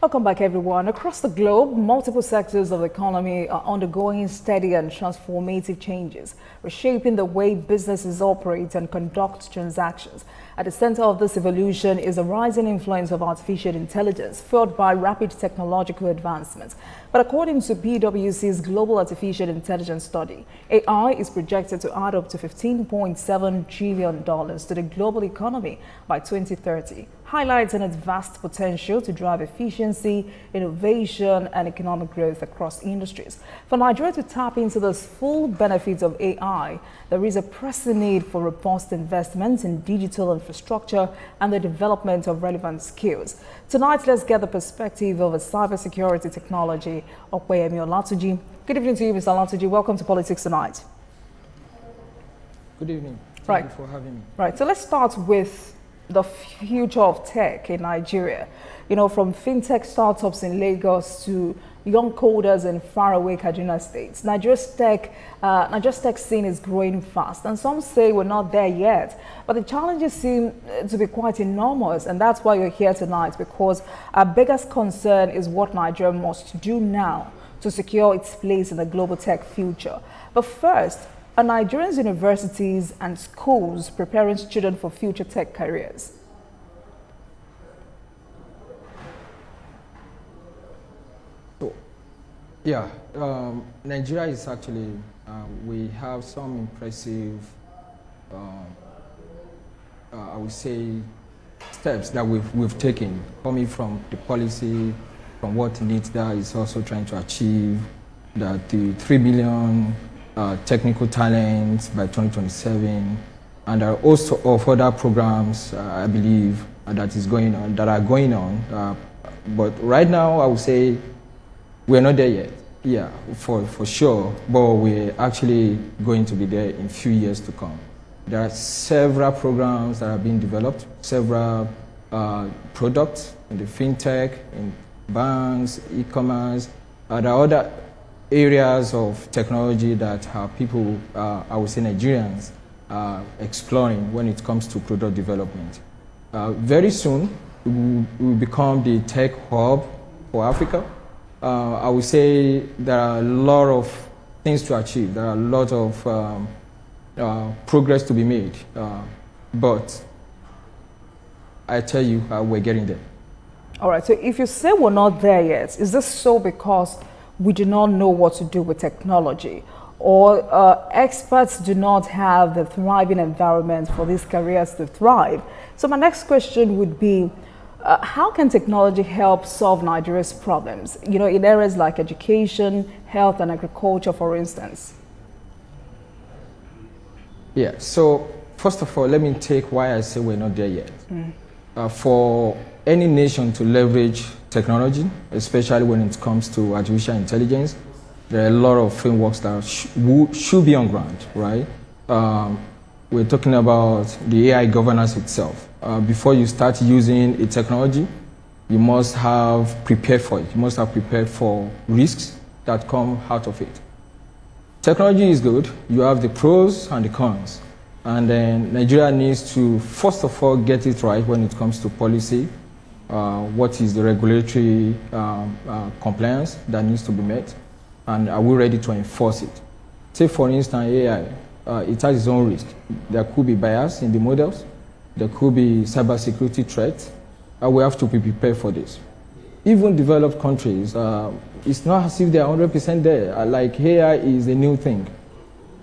Welcome back, everyone. Across the globe, multiple sectors of the economy are undergoing steady and transformative changes, reshaping the way businesses operate and conduct transactions. At the center of this evolution is the rising influence of artificial intelligence, fueled by rapid technological advancements. But according to PwC's Global Artificial Intelligence Study, AI is projected to add up to $15.7 trillion to the global economy by 2030, highlighting its vast potential to drive efficiency, innovation, and economic growth across industries. For Nigeria to tap into the full benefits of AI, there is a pressing need for robust investments in digital infrastructure and the development of relevant skills. Tonight, let's get the perspective of a cybersecurity technology, Opeyemi Olatunji. Good evening to you, Mr. Olatunji. Welcome to Politics Tonight. Good evening. Thank you for having me. Right, so let's start with the future of tech in Nigeria. You know, from fintech startups in Lagos to young coders in faraway Kaduna states, Nigeria's tech scene is growing fast, and some say we're not there yet. But the challenges seem to be quite enormous, and that's why you're here tonight, because our biggest concern is what Nigeria must do now to secure its place in the global tech future. But first, are Nigerian universities and schools preparing students for future tech careers? Yeah, Nigeria is actually, we have some impressive, I would say, steps that we've taken, coming from the policy, from what NITDA is also trying to achieve, that the 3 million technical talents by 2027, and there are also of other programs, I believe, that are going on. But right now, I would say we're not there yet. Yeah, for sure, but we're actually going to be there in a few years to come. There are several programs that are being developed, several products in the fintech, in banks, e-commerce. There are other areas of technology that people, I would say Nigerians, are exploring when it comes to product development. Very soon, we will become the tech hub for Africa. I would say there are a lot of things to achieve. There are a lot of progress to be made. But I tell you, we're getting there. All right, so if you say we're not there yet, is this so because we do not know what to do with technology, or experts do not have the thriving environment for these careers to thrive? So my next question would be, how can technology help solve Nigeria's problems, you know, in areas like education, health, and agriculture, for instance? Yeah, so first of all, let me take why I say we're not there yet. For any nation to leverage technology, especially when it comes to artificial intelligence, there are a lot of frameworks that should be on ground, right? We're talking about the AI governance itself. Before you start using a technology, you must have prepared for it. You must have prepared for risks that come out of it. Technology is good. You have the pros and the cons. And then Nigeria needs to, first of all, get it right when it comes to policy. What is the regulatory compliance that needs to be met? And are we ready to enforce it? Take, for instance, AI. It has its own risk. There could be bias in the models. There could be cybersecurity threats. We have to be prepared for this. Even developed countries, it's not as if they are 100% there. Like AI is a new thing.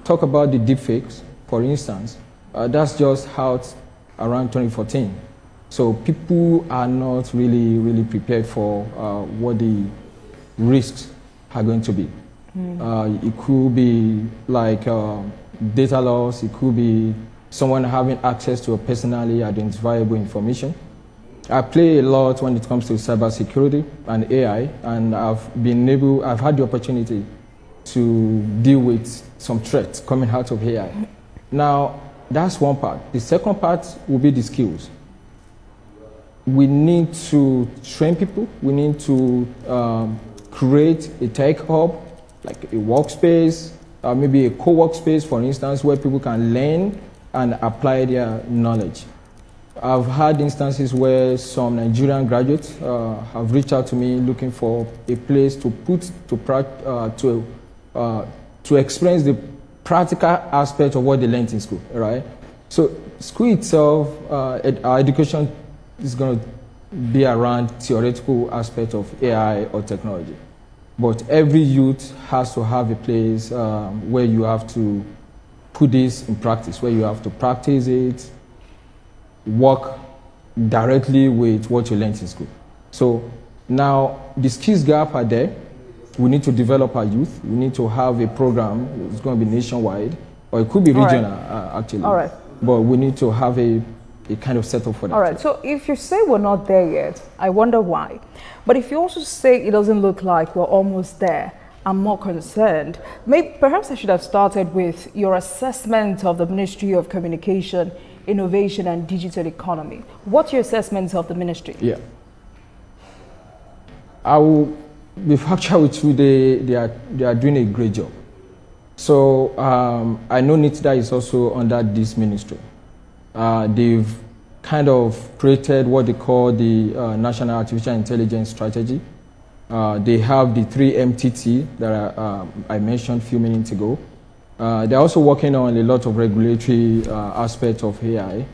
Talk about the deepfakes, for instance. That's just out around 2014. So people are not really prepared for what the risks are going to be. It could be like data loss. It could be someone having access to a personally identifiable information. I play a lot when it comes to cybersecurity and AI, and I've had the opportunity to deal with some threats coming out of AI. Now, that's one part. The second part will be the skills. We need to train people. We need to create a tech hub, like a workspace, maybe a co-workspace, for instance, where people can learn and apply their knowledge. I've had instances where some Nigerian graduates have reached out to me looking for a place to put to experience the practical aspect of what they learned in school, right? So school itself, our education is going to be around theoretical aspect of AI or technology. But every youth has to have a place where you have to put this in practice, where you have to practice it, work directly with what you learned in school. So now the skills gap are there. We need to develop our youth. We need to have a program. It's going to be nationwide, or it could be regional, actually. All right. But we need to have a kind of setup for that. All right. So if you say we're not there yet, I wonder why. But if you also say it doesn't look like we're almost there, I'm more concerned. Perhaps I should have started with your assessment of the Ministry of Communication, Innovation and Digital Economy. What's your assessment of the ministry? Yeah. I will be factual with you. They are doing a great job. So I know NITDA is also under this ministry. They've kind of created what they call the National Artificial Intelligence Strategy. They have the 3 MTT that I mentioned a few minutes ago. They're also working on a lot of regulatory aspects of AI.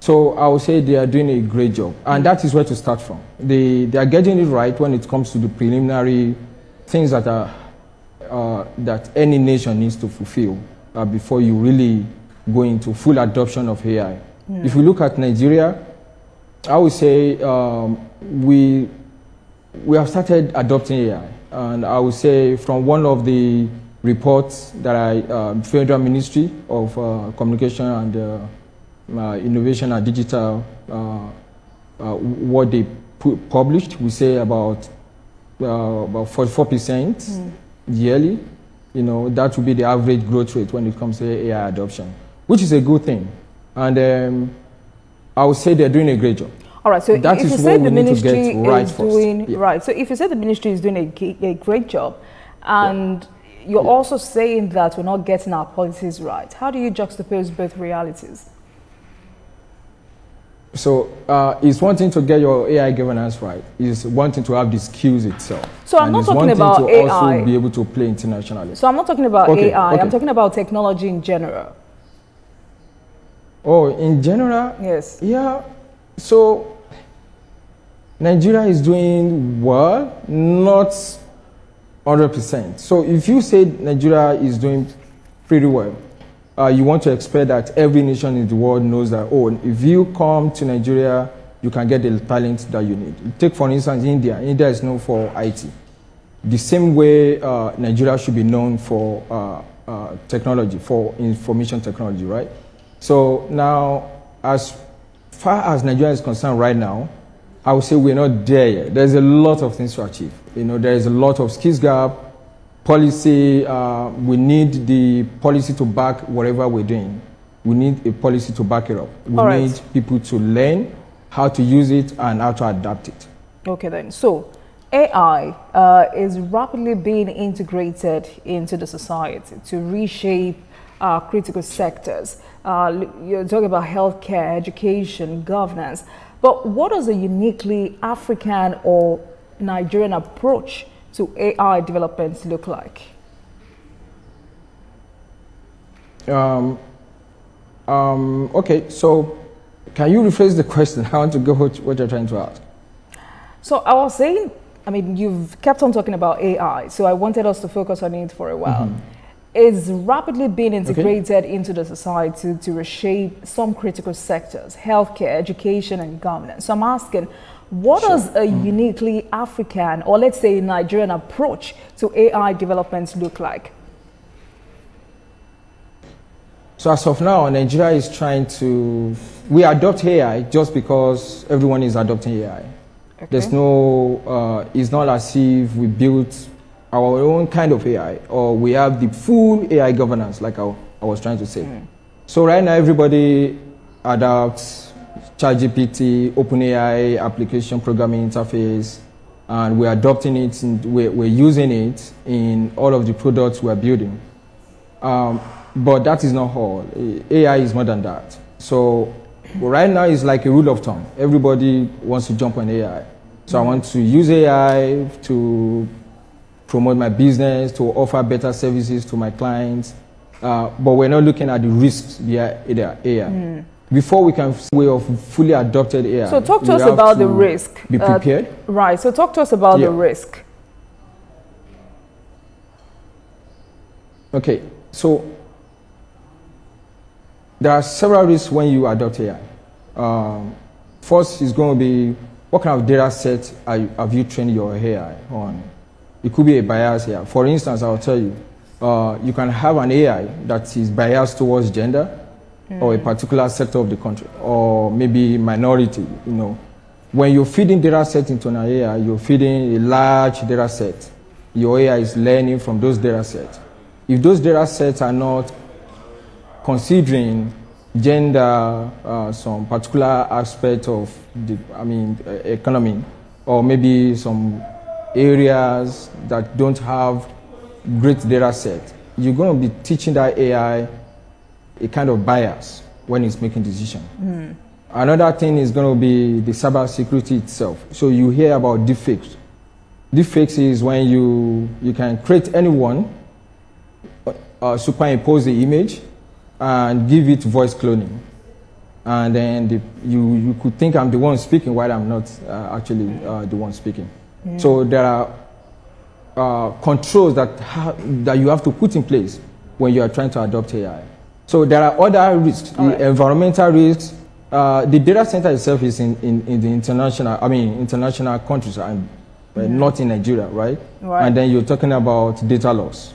So I would say they are doing a great job. And that is where to start from. They are getting it right when it comes to the preliminary things that that any nation needs to fulfill before you really go into full adoption of AI. If you look at Nigeria, I would say we have started adopting AI. And I would say from one of the reports that Federal Ministry of Communication and Innovation and Digital, what they published, we say about 44% yearly. You know, that would be the average growth rate when it comes to AI adoption, which is a good thing. And I would say they're doing a great job. All right, so that if is you say the ministry is doing right, so if you say the ministry is doing a great job, and you're also saying that we're not getting our policies right, how do you juxtapose both realities? So it's one thing to get your AI governance right. It's one thing to have the skills itself. So I'm not talking about AI. To also be able to play internationally. So I'm not talking about AI. I'm talking about technology in general. Oh, in general? Yes. Yeah. So Nigeria is doing well, not 100%. So if you say Nigeria is doing pretty well, you want to expect that every nation in the world knows that, oh, if you come to Nigeria, you can get the talent that you need. Take, for instance, India. India is known for IT. The same way Nigeria should be known for technology, for information technology, right? So now, as far as Nigeria is concerned right now, I would say we're not there yet. There's a lot of things to achieve. You know, there's a lot of skills gap, policy. We need the policy to back whatever we're doing. We need a policy to back it up. We need people to learn how to use it and how to adapt it. Okay then. So AI is rapidly being integrated into the society to reshape critical sectors. You're talking about healthcare, education, governance. But what does a uniquely African or Nigerian approach to AI development look like? Okay, so can you rephrase the question? I want to go with what you're trying to ask. So I was saying, I mean, you've kept on talking about AI, so I wanted us to focus on it for a while. It's rapidly being integrated into the society to reshape some critical sectors, healthcare, education, and governance. So I'm asking, what does a uniquely African, or let's say Nigerian approach to AI development look like? So as of now, Nigeria is trying to, we adopt AI just because everyone is adopting AI. There's no, it's not as if we built our own kind of AI, or we have the full AI governance, like I was trying to say. So right now, everybody adopts ChatGPT, OpenAI application programming interface, and we're adopting it, and we're using it in all of the products we're building. But that is not all. AI is more than that. So But right now, it's like a rule of thumb. Everybody wants to jump on AI. So I want to use AI to promote my business, to offer better services to my clients. But we're not looking at the risks behind AI. Before we can see a way of fully adopted AI. So talk to us about the risk. Be prepared. Right. So talk to us about the risk. Okay. So there are several risks when you adopt AI. First is going to be, what kind of data set have you trained your AI on? It could be a bias here. For instance, I'll tell you, you can have an AI that is biased towards gender, or a particular sector of the country, or maybe minority. When you're feeding data set into an AI, you're feeding a large data set. Your AI is learning from those data sets. If those data sets are not considering gender, some particular aspect of the economy, or maybe some areas that don't have great data set, you're going to be teaching that AI a kind of bias when it's making decisions. Another thing is going to be the cybersecurity itself. So you hear about deepfakes. Deepfakes is when you can create anyone, superimpose the image, and give it voice cloning. And then you could think I'm the one speaking while I'm not actually the one speaking. So there are controls that you have to put in place when you are trying to adopt AI. So there are other risks, environmental risks. The data center itself is in the international countries, and not in Nigeria, right? And then you're talking about data loss.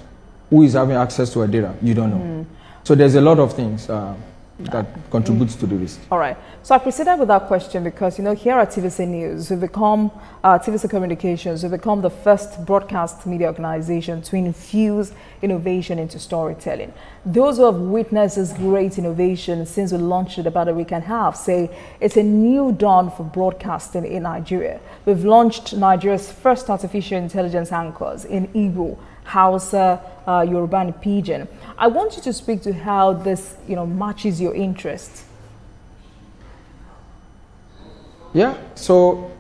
Who is having access to our data? You don't know. So there's a lot of things that contributes to the risk. All right. So I proceeded with that question because, here at TVC News, we've become, TVC Communications, we've become the first broadcast media organization to infuse innovation into storytelling. Those who have witnessed this great innovation since we launched it about a week and a half say it's a new dawn for broadcasting in Nigeria. We've launched Nigeria's first artificial intelligence anchors in Igbo, Hausa, Yoruba, and Pidgin. I want you to speak to how this, matches your interest. Yeah. So,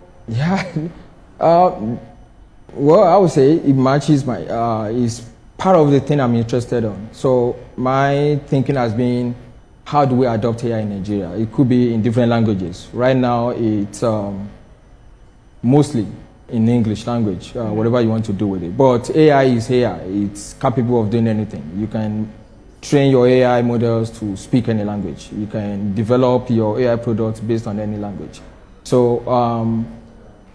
well, I would say it matches my is part of the thing I'm interested on. So my thinking has been, how do we adopt AI in Nigeria? It could be in different languages. Right now, it's mostly in English language, whatever you want to do with it. But AI is AI. It's capable of doing anything. You can train your AI models to speak any language. You can develop your AI products based on any language. So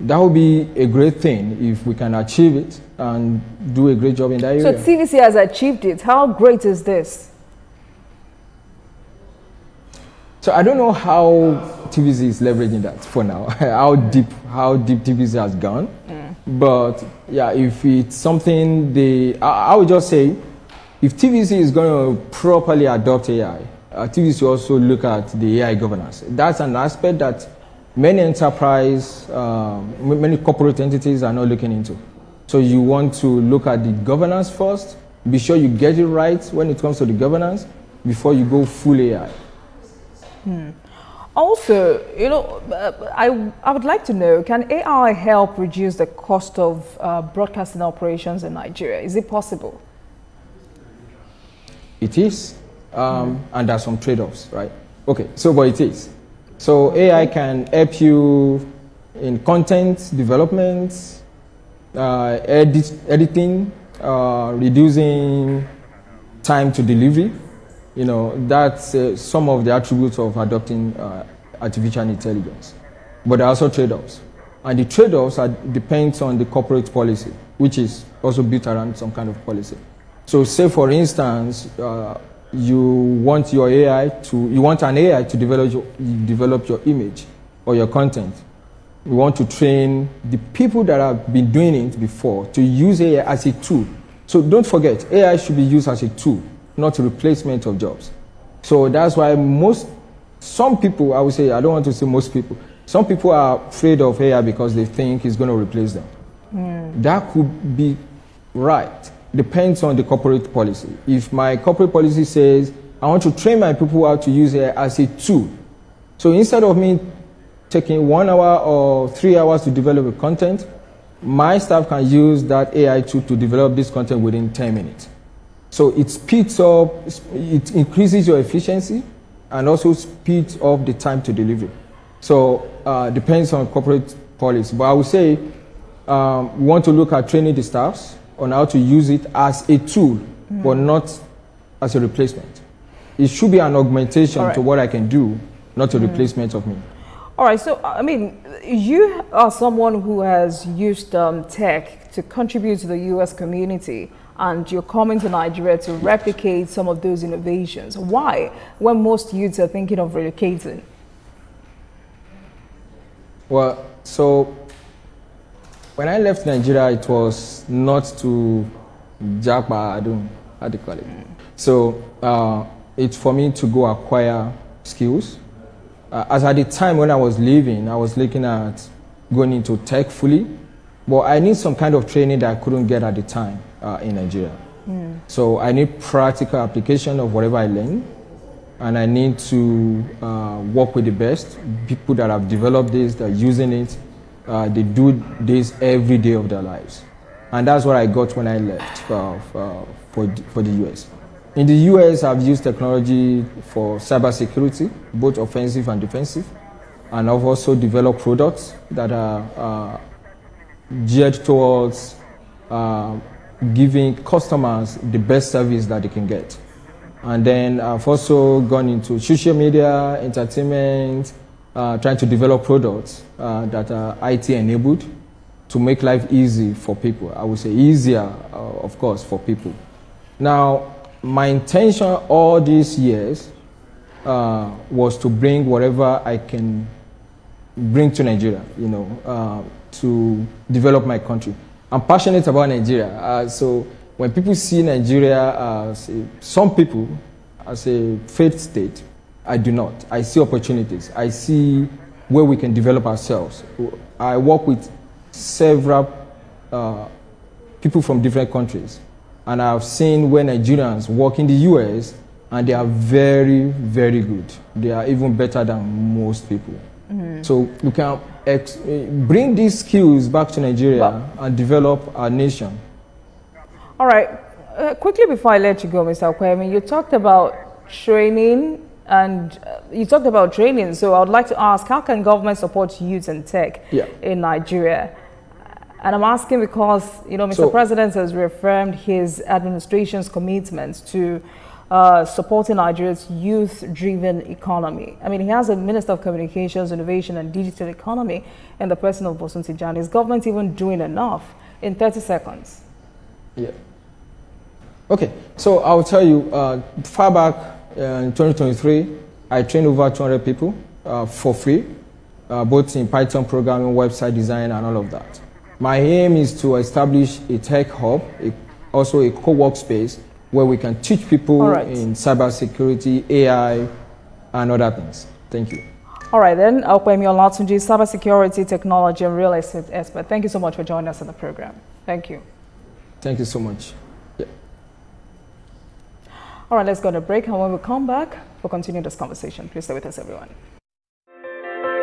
that would be a great thing if we can achieve it and do a great job in that area. So TVC has achieved it. How great is this? So I don't know how TVC is leveraging that for now, how deep TVC has gone. But yeah, if it's something I would just say, if TVC is going to properly adopt AI, TVC also look at the AI governance. That's an aspect that many enterprise, many corporate entities are not looking into. So you want to look at the governance first, be sure you get it right when it comes to the governance before you go full AI. Also, I would like to know, can AI help reduce the cost of broadcasting operations in Nigeria? Is it possible? It is, and there are some trade-offs, right? Okay, but it is. So AI can help you in content development, editing, reducing time to delivery. That's some of the attributes of adopting artificial intelligence. But there are also trade-offs. And the trade-offs depends on the corporate policy, which is also built around some kind of policy. So say, for instance, you want an AI to develop your image or your content. You want to train the people that have been doing it before to use AI as a tool. So don't forget, AI should be used as a tool, not a replacement of jobs. So that's why some people, I would say, I don't want to say most people, some people are afraid of AI because they think it's going to replace them. That could be right. Depends on the corporate policy. If my corporate policy says, I want to train my people how to use AI as a tool, So instead of me taking 1 hour or 3 hours to develop a content, my staff can use that AI tool to develop this content within 10 minutes. So it speeds up, it increases your efficiency and also speeds up the time to delivery. So depends on corporate policy. But I would say we want to look at training the staffs on how to use it as a tool, but not as a replacement. It should be an augmentation to what I can do, not a replacement of me. All right, so I mean, you are someone who has used tech to contribute to the US community, and you're coming to Nigeria to replicate some of those innovations. Why, when most youths are thinking of relocating? Well, so when I left Nigeria, it was not to Japa, I don't, how do you call it? So it's for me to go acquire skills. As at the time when I was leaving, I was looking at going into tech fully, but I need some kind of training that I couldn't get at the time in Nigeria. So I need practical application of whatever I learned, and I need to work with the best people that have developed this, that are using it. They do this every day of their lives. And that's what I got when I left for the US. In the US, I've used technology for cybersecurity, both offensive and defensive. And I've also developed products that are geared towards giving customers the best service that they can get. And then I've also gone into social media, entertainment, trying to develop products that are IT enabled to make life easy for people. I would say easier, of course, for people. Now, my intention all these years was to bring whatever I can bring to Nigeria, you know, to develop my country. I'm passionate about Nigeria. So when people see Nigeria as some people as a failed state, I do not. I see opportunities. I see where we can develop ourselves. I work with several people from different countries. And I've seen where Nigerians work in the US, and they are very, very good. They are even better than most people. So we can bring these skills back to Nigeria and develop our nation. All right. Quickly before I let you go, Mr. Opeyemi, you talked about training, and so I would like to ask, how can government support youth and tech in Nigeria? And I'm asking because, you know, Mr. President has reaffirmed his administration's commitment to supporting Nigeria's youth-driven economy. I mean, he has a Minister of Communications, Innovation and Digital Economy in the person of Bosun Tijani. Is government even doing enough? In 30 seconds. Yeah. Okay, so I'll tell you, far back in 2023, I trained over 200 people for free, both in Python programming, website design, and all of that. My aim is to establish a tech hub, also a co-work space where we can teach people in cybersecurity, AI, and other things. Thank you. All right, then. Opeyemi Olatunji, cybersecurity, technology, and real estate expert. Thank you so much for joining us in the program. Thank you. Thank you so much. Yeah. All right, let's go to break, and when we come back, we'll continue this conversation. Please stay with us, everyone.